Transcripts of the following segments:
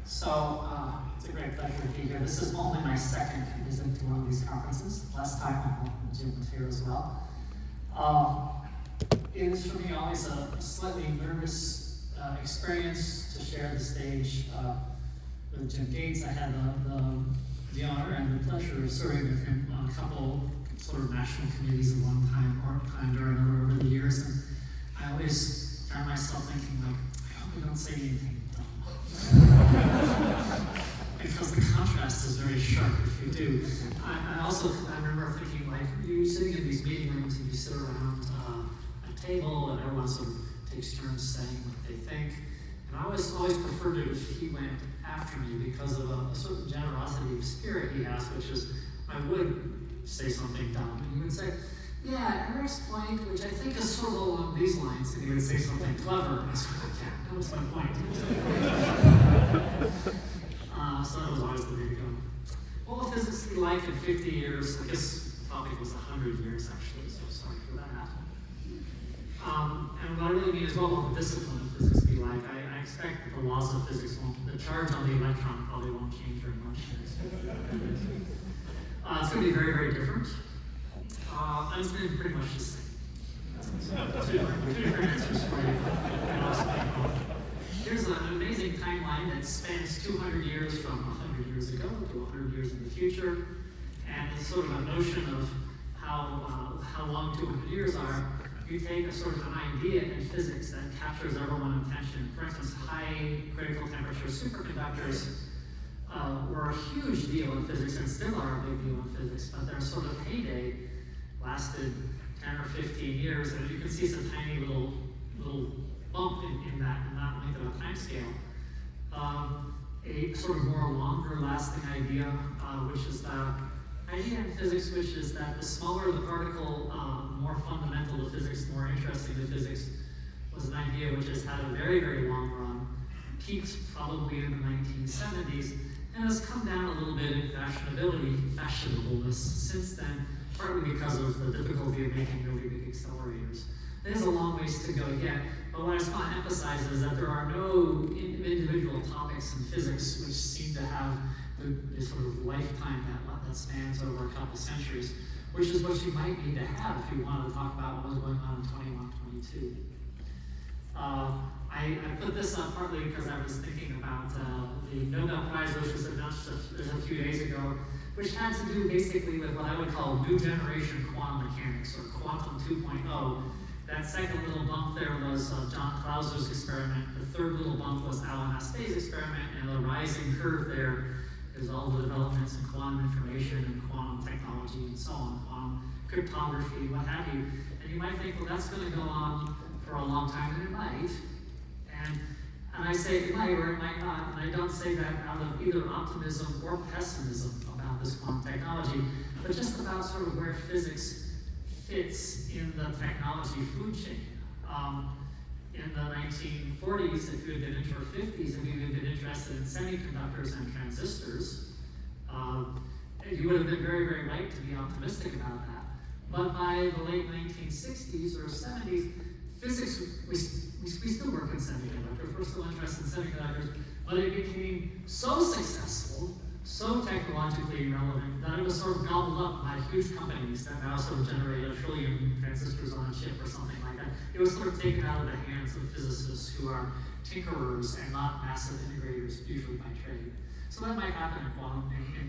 It's a great pleasure to be here. This is only my second visit to one of these conferences. Last time Jim was here as well. It is for me always a slightly nervous experience to share the stage with Jim Gates. I had the honor and the pleasure of serving with him on a couple sort of national committees at one time or another over the years, and I always found myself thinking, like, I hope I don't say anything dumb. Because the contrast is very sharp if you do. I remember thinking, like, you're sitting in these meeting rooms and you sit around a table and everyone sort of takes turns saying what they think. And I always preferred it if he went after me because of a certain generosity of spirit he has, which is, I would say something dumb, and he would say, yeah, at Eric's point, which I think is sort of along these lines, and he would say something clever, and I was like, yeah, that was my point. So that was always the way to go. What will physics be like in 50 years? I guess probably it was 100 years, actually, so sorry for that. And what I really mean is, what will the discipline of physics be like? I expect that the laws of physics the charge on the electron probably won't change very much. It's going to be very, very different. And it's going to be pretty much the same. Two different answers for you. Here's an amazing timeline that spans 200 years from 100 years ago to 100 years in the future. And it's sort of a notion of how long 200 years are. You take a sort of an idea in physics that captures everyone's attention. For instance, high critical temperature superconductors were a huge deal in physics and still are a big deal in physics, but their sort of heyday lasted 10 or 15 years, and you can see some tiny little bump in that length of a time scale. A sort of more longer lasting idea, which is the idea in physics, which is that the smaller the particle, more fundamental to physics, more interesting to physics, was an idea which has had a very, very long run, peaked probably in the 1970s, and has come down a little bit in fashionableness since then, partly because of the difficulty of making really big accelerators. There's a long ways to go yet, but what I just want to emphasize is that there are no individual topics in physics which seem to have the sort of lifetime that spans over a couple centuries, which is what you might need to have if you wanted to talk about what was going on in 2122. I put this up partly because I was thinking about the Nobel Prize, which was announced a few days ago, which had to do basically with what I would call new generation quantum mechanics, or quantum 2.0. That second little bump there was John Clauser's experiment. The third little bump was Alan Astay's experiment, and the rising curve there is all the developments in quantum information and quantum technology and so on, quantum cryptography, what have you. And you might think, well, that's going to go on for a long time, and it might. And I say it might or it might not, and I don't say that out of either optimism or pessimism about this quantum technology, but just about sort of where physics fits in the technology food chain. In the 1940s, if you had been or 50s, and you had been interested in semiconductors and transistors, you would have been very, very right to be optimistic about that. But by the late 1960s or 70s, physics, we still work in semiconductors, we're still interested in semiconductors, but it became so successful, so technologically relevant, that it was sort of gobbled up by huge companies that now sort of generate 1 trillion transistors on a chip or something like that. It was sort of taken out of the hands of physicists who are tinkerers and not massive integrators, usually by trade. So that might happen in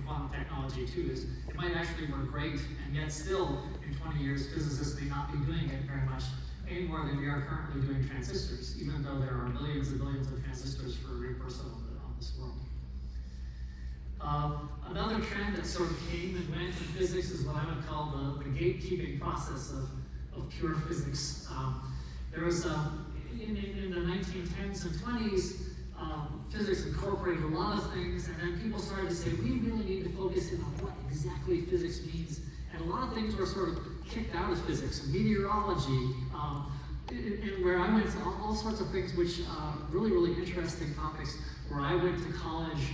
quantum technology too, is it might actually work great, and yet still, in 20 years, physicists may not be doing it very much any more than we are currently doing transistors, even though there are billions and billions of transistors for every person on this world. Another trend that sort of came and went in physics is what I would call the gatekeeping process of pure physics. There was, in the 1910s and 20s, physics incorporated a lot of things, and then people started to say, we really need to focus in on what exactly physics means. And a lot of things were sort of kicked out of physics, meteorology, and where I went to all sorts of things which really, really interesting topics. Where I went to college,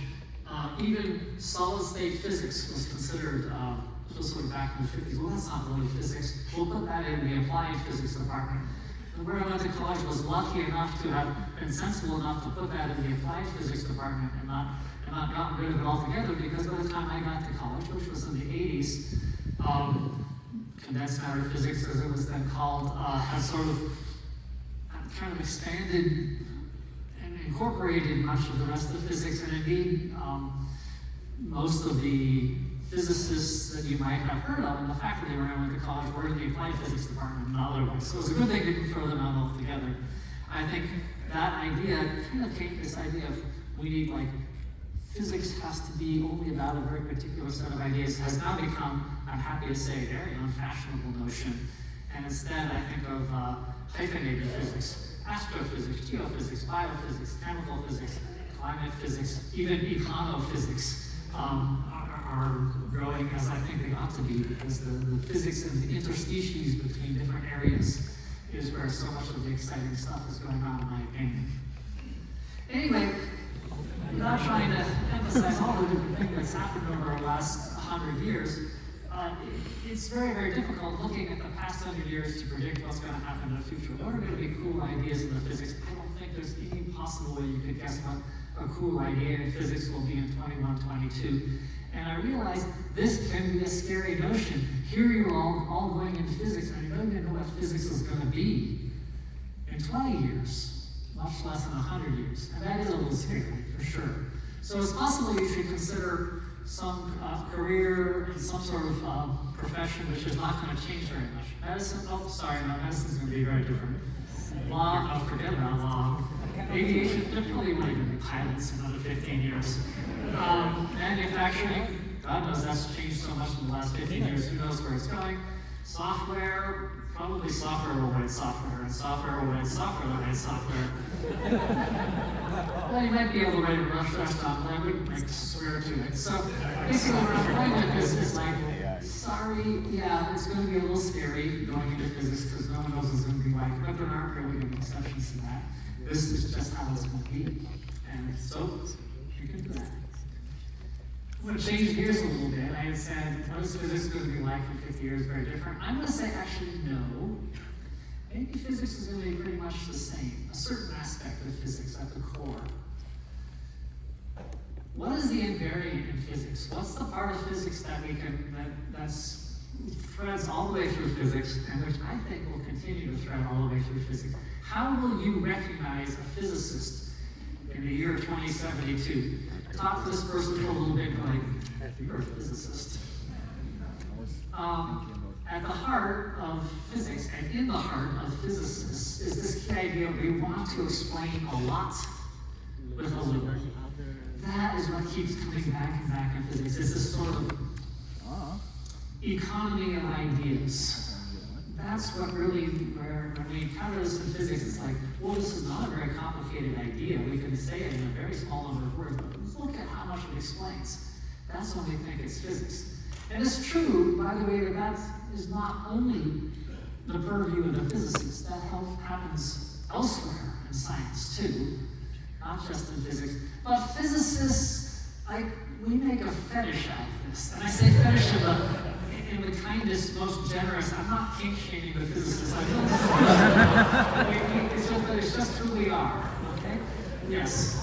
even solid-state physics was considered, sort of back in the 50s, well, that's not really physics. We'll put that in the applied physics department. where I went to college was lucky enough to have been sensible enough to put that in the applied physics department and not gotten rid of it altogether, because by the time I got to college, which was in the 80s, condensed matter physics, as it was then called, had sort of kind of expanded and incorporated much of the rest of physics, and indeed, most of the physicists that you might have heard of in the faculty when I went to college were in the applied physics department and otherwise. So it was a good thing to throw them out altogether. I think that idea kind of came, this idea of we need, like, physics has to be only about a very particular set of ideas, has now become, I'm happy to say, a very unfashionable notion. And instead, I think of hyphenated physics, astrophysics, geophysics, biophysics, chemical physics, climate physics, even econophysics are growing as I think they ought to be, because the physics and the interspecies between different areas is where so much of the exciting stuff is going on, in my opinion. Anyway, without trying to emphasize all the different things that's happened over the last 100 years, it's very, very difficult looking at the past 100 years to predict what's going to happen in the future. What are going to be cool ideas in the physics? I don't think there's any possible way you could guess what a cool idea in physics will be in 21, 22. And I realized this can be a scary notion. Here you're all going into physics, and you don't even know what physics is going to be in 20 years, much less than 100 years. And that is a little scary, for sure. So it's possible you should consider some career in some sort of profession which is not going to change very much. Medicine, oh, sorry, no, medicine's going to be very different. Law, oh, forget about law. Aviation, there probably won't even be pilots in another 15 years. Manufacturing, God knows that's changed so much in the last 15 years, who knows where it's going. Software, probably software will write software, and software will write software will write software. Well, you might be able to write a restaurant, but I wouldn't swear to it. So basically what I'm going with is like, sorry, yeah, it's going to be a little scary going into physics because no one knows what's going to be like, but there aren't really any exceptions to that. This is just how it's going to be. And so, you can do that. I'm going to change gears a little bit. I had said, what is physics going to be like in 50 years? Very different. I'm going to say, actually, no. Maybe physics is going to be pretty much the same. A certain aspect of physics at the core. What is the invariant in physics? What's the part of physics that we can, that's threads all the way through physics, and which I think will continue to thread all the way through physics? How will you recognize a physicist in the year 2072? Talk to this person for a little bit, like, you're a physicist. At the heart of physics, and in the heart of physicists, is this key idea we want to explain a lot with a little. That is what keeps coming back and back in physics. It's this sort of economy of ideas. That's what really, when we encounter this in physics, it's like, well, this is not a very complicated idea. We can say it in a very small number of words, but look at how much it explains. That's when we think it's physics. And it's true, by the way, that is not only the purview of the physicists. That happens elsewhere in science too, not just in physics. But physicists, like, we make a fetish out of this. And I say fetish in the kindest, most generous. I'm not kink-shaming the physicists. It's just who we are. Okay? Yes.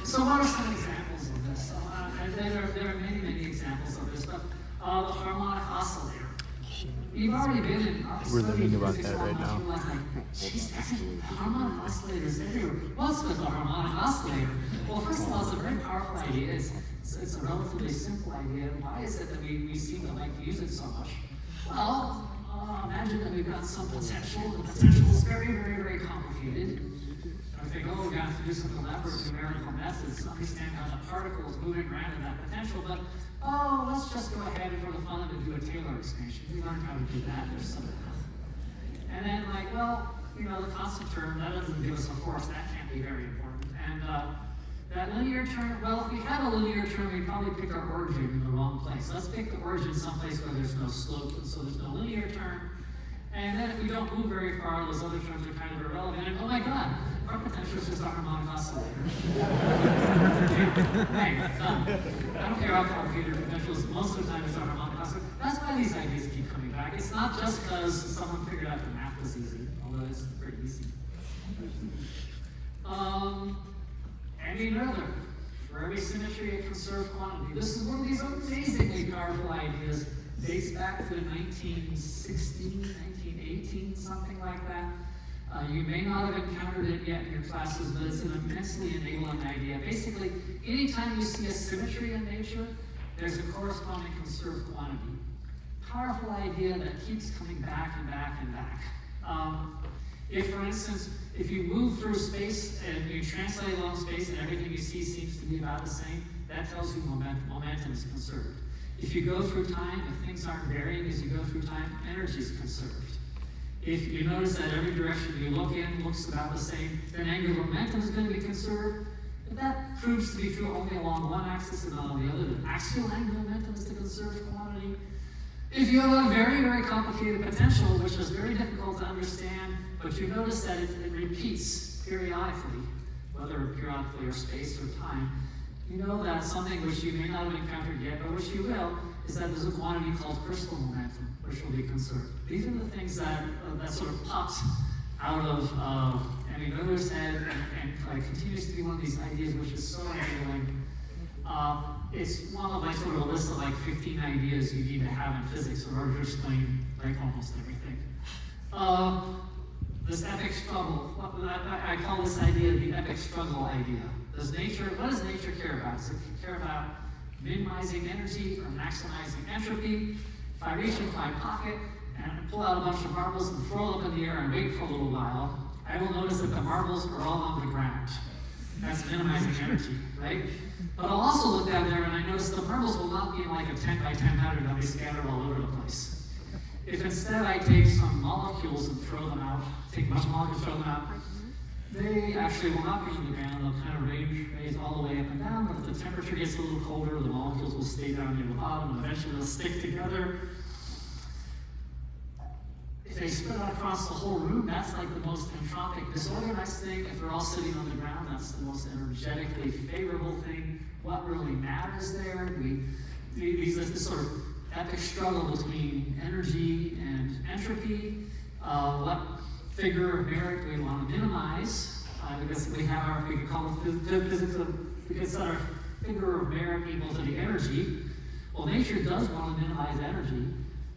So what are some examples of this? There are many, many examples of this, but the harmonic oscillator. You've already been in We're learning about that right now. Harmonic oscillators everywhere. What's with the harmonic oscillator? Well, first of all, it's a very powerful idea. It's a relatively simple idea. Why is it that we seem to like to use it so much? Well, imagine that we've got some potential. The potential is very, very, very complicated. I think, oh, we have to do some elaborate numerical methods to understand how the particle is moving around in that potential, but oh, let's just go ahead and for the fun of it do a Taylor expansion. We learned how to do that. There's some math. And then, like, well, you know, the constant term, that doesn't give us a force. That can't be very important. And that linear term, well, if we had a linear term, we'd probably pick our origin in the wrong place. Let's pick the origin someplace where there's no slope, and so there's no linear term. And then if we don't move very far, those other terms are kind of irrelevant. And oh my God, our potential is just a harmonic oscillator. Hey, done. I don't care how complicated your potential is. Most of the time it's a harmonic oscillator. That's why these ideas keep coming back. back. It's not just because someone figured out the math was easy, although it's pretty easy. Andy Noether, for every symmetry, a conserved quantity. This is one of these amazingly powerful ideas. Dates back to 1916, 1918, something like that. You may not have encountered it yet in your classes, but it's an immensely enabling idea. Basically, anytime you see a symmetry in nature, there's a corresponding conserved quantity. Powerful idea that keeps coming back and back and back. If, for instance, if you move through space and you translate along space and everything you see seems to be about the same, that tells you momentum is conserved. If you go through time, if things aren't varying as you go through time, energy is conserved. If you notice that every direction you look in looks about the same, then angular momentum is going to be conserved. If that proves to be true only along one axis and not on the other, then axial angular momentum is the conserved quantity. If you have a very, very complicated potential, which is very difficult to understand, but you notice that it repeats periodically, whether periodically or space or time, you know that something which you may not have encountered yet, but which you will, is that there's a quantity called crystal momentum, which will be conserved. These are the things that sort of pops out of Andy Noether's head and continues to be one of these ideas which is so enabling. It's one of my sort of a list of like 15 ideas you need to have in physics in order to explain like almost everything. This epic struggle, I call this idea the epic struggle idea. What does nature care about? Does it care about minimizing energy or maximizing entropy? If I reach into my pocket and pull out a bunch of marbles and throw them up in the air and wait for a little while, I will notice that the marbles are all on the ground. That's minimizing energy, right? But I'll also look down there and I notice the marbles will not be in like a 10 by 10 pattern, they'll be scattered all over the place. If instead I take some molecules and throw them out, take a bunch of molecules, throw them out, they actually will not be in the ground, they'll kind of raise all the way up and down, but if the temperature gets a little colder, the molecules will stay down near the bottom and eventually they'll stick together. If they spread out across the whole room, that's like the most entropic, disorganized thing. If they're all sitting on the ground, that's the most energetically favorable thing. What really matters there? This sort of epic struggle between energy and entropy. What figure of merit we want to minimize? Because we have our, we can call it physics of, we can set our figure of merit equal to the energy. Well, nature does want to minimize energy.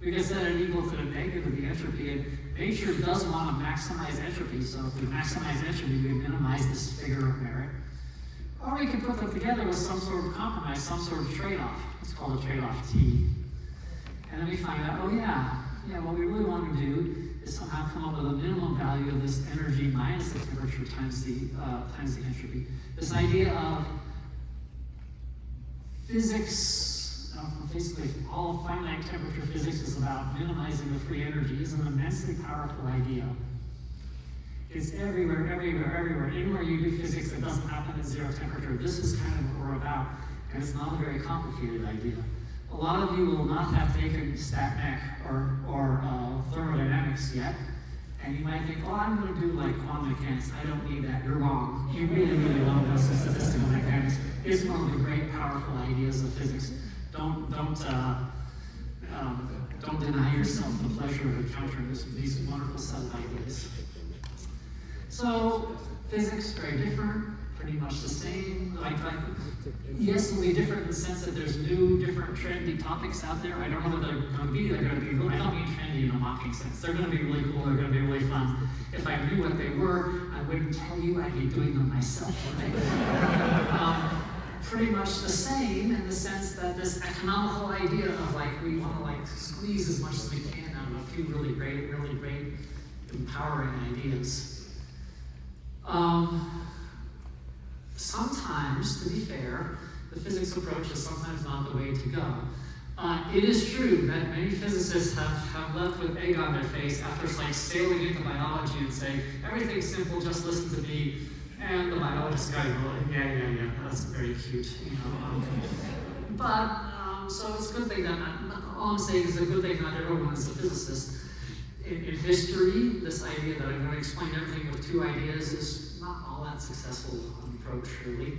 We can set it equal to the negative of the entropy, and nature does want to maximize entropy, so if we maximize entropy, we minimize this figure of merit. Or we can put them together with some sort of compromise, some sort of trade-off. It's called a trade-off T. And then we find out, oh yeah, what we really want to do is somehow come up with a minimum value of this energy minus the temperature times the entropy. This idea of physics, basically all finite temperature physics is about minimizing the free energy, is an immensely powerful idea. It's everywhere, everywhere, everywhere. Anywhere you do physics that doesn't happen at zero temperature, this is kind of what we're about, and it's not a very complicated idea. A lot of you will not have taken StatMech or thermodynamics yet, and you might think, oh, I'm going to do like quantum mechanics. I don't need that. You're wrong. You really, really want to know some statistical mechanics. It's one of the great, powerful ideas of physics. Don't deny yourself the pleasure of encountering these wonderful set of ideas. So, physics, very different, pretty much the same. Yes, it'll be different in the sense that there's new, different, trendy topics out there. I don't know what they're going to be. They're going to be, I don't mean trendy in a mocking sense. They're going to be really cool. They're going to be really fun. If I knew what they were, I wouldn't tell you. I'd be doing them myself. Right? Pretty much the same in the sense that this economical idea of like, we want to like squeeze as much as we can out of a few really great, empowering ideas. Sometimes, to be fair, the physics approach is sometimes not the way to go. It is true that many physicists have left with egg on their face after like sailing into biology and saying, everything's simple, just listen to me. And the biologist guy going, yeah, that's very cute, you know. So it's a good thing that, all I'm saying is a good thing not everyone is a physicist. In history, this idea that I'm going to explain everything with two ideas is not all that successful approach, really.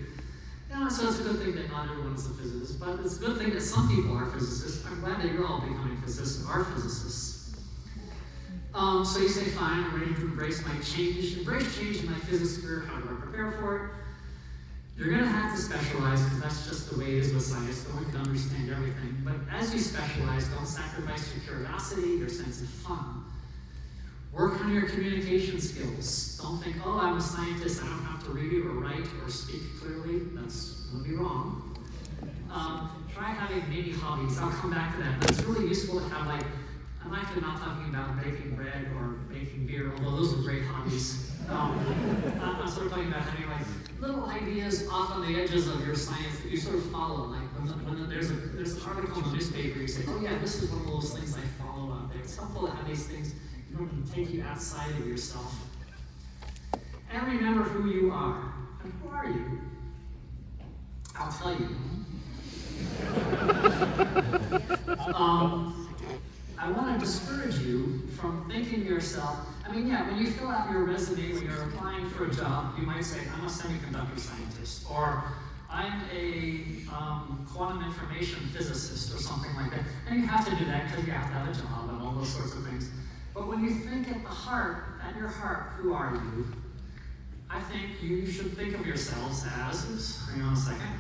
So it's a good thing that not everyone is a physicist, but it's a good thing that some people are physicists. I'm glad that you're all becoming physicists and are physicists. So you say, fine, I'm ready to embrace my change. Embrace change in my physics career. How do I prepare for it? You're going to have to specialize because that's just the way it is with science. No one can understand everything. But as you specialize, don't sacrifice your curiosity, your sense of fun. Work on your communication skills. Don't think, oh, I'm a scientist, I don't have to read or write or speak clearly. That's going to be wrong. Try having maybe hobbies. I'll come back to that. But it's really useful to have, like, I'm actually not talking about baking bread or making beer, although those are great hobbies. I'm sort of talking about having, like, little ideas off on the edges of your science that you sort of follow. Like, when there's an article in the newspaper, you say, oh yeah, this is one of those things I follow out there. It's helpful to have these things in order to take you outside of yourself. And remember who you are. And who are you? I'll tell you. I want to discourage you from thinking to yourself, I mean, yeah, when you fill out your resume, when you're applying for a job, you might say, I'm a semiconductor scientist, or I'm a quantum information physicist, or something like that. And you have to do that because you have to have a job and all those sorts of things. But when you think at your heart, who are you? I think you should think of yourselves as, hang on a second,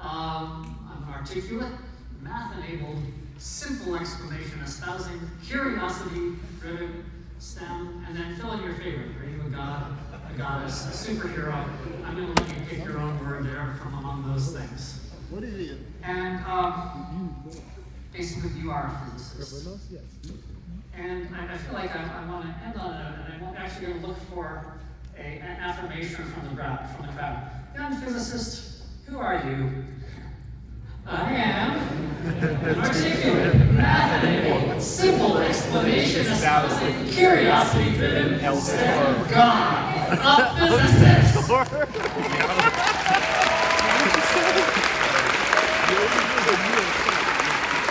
an articulate, math-enabled, simple explanation, espousing curiosity-driven STEM, and then fill in your favorite. Are you a god, a goddess, a superhero? I'm going to let you pick your own word there from among those things. What is it? And basically, you are a physicist. And I feel like I want to end on it, and I'm actually going to look for an affirmation from the crowd. Young physicist, who are you? I am an articulate, math-enabled, simple explanation espousing curiosity-driven God, a physicist.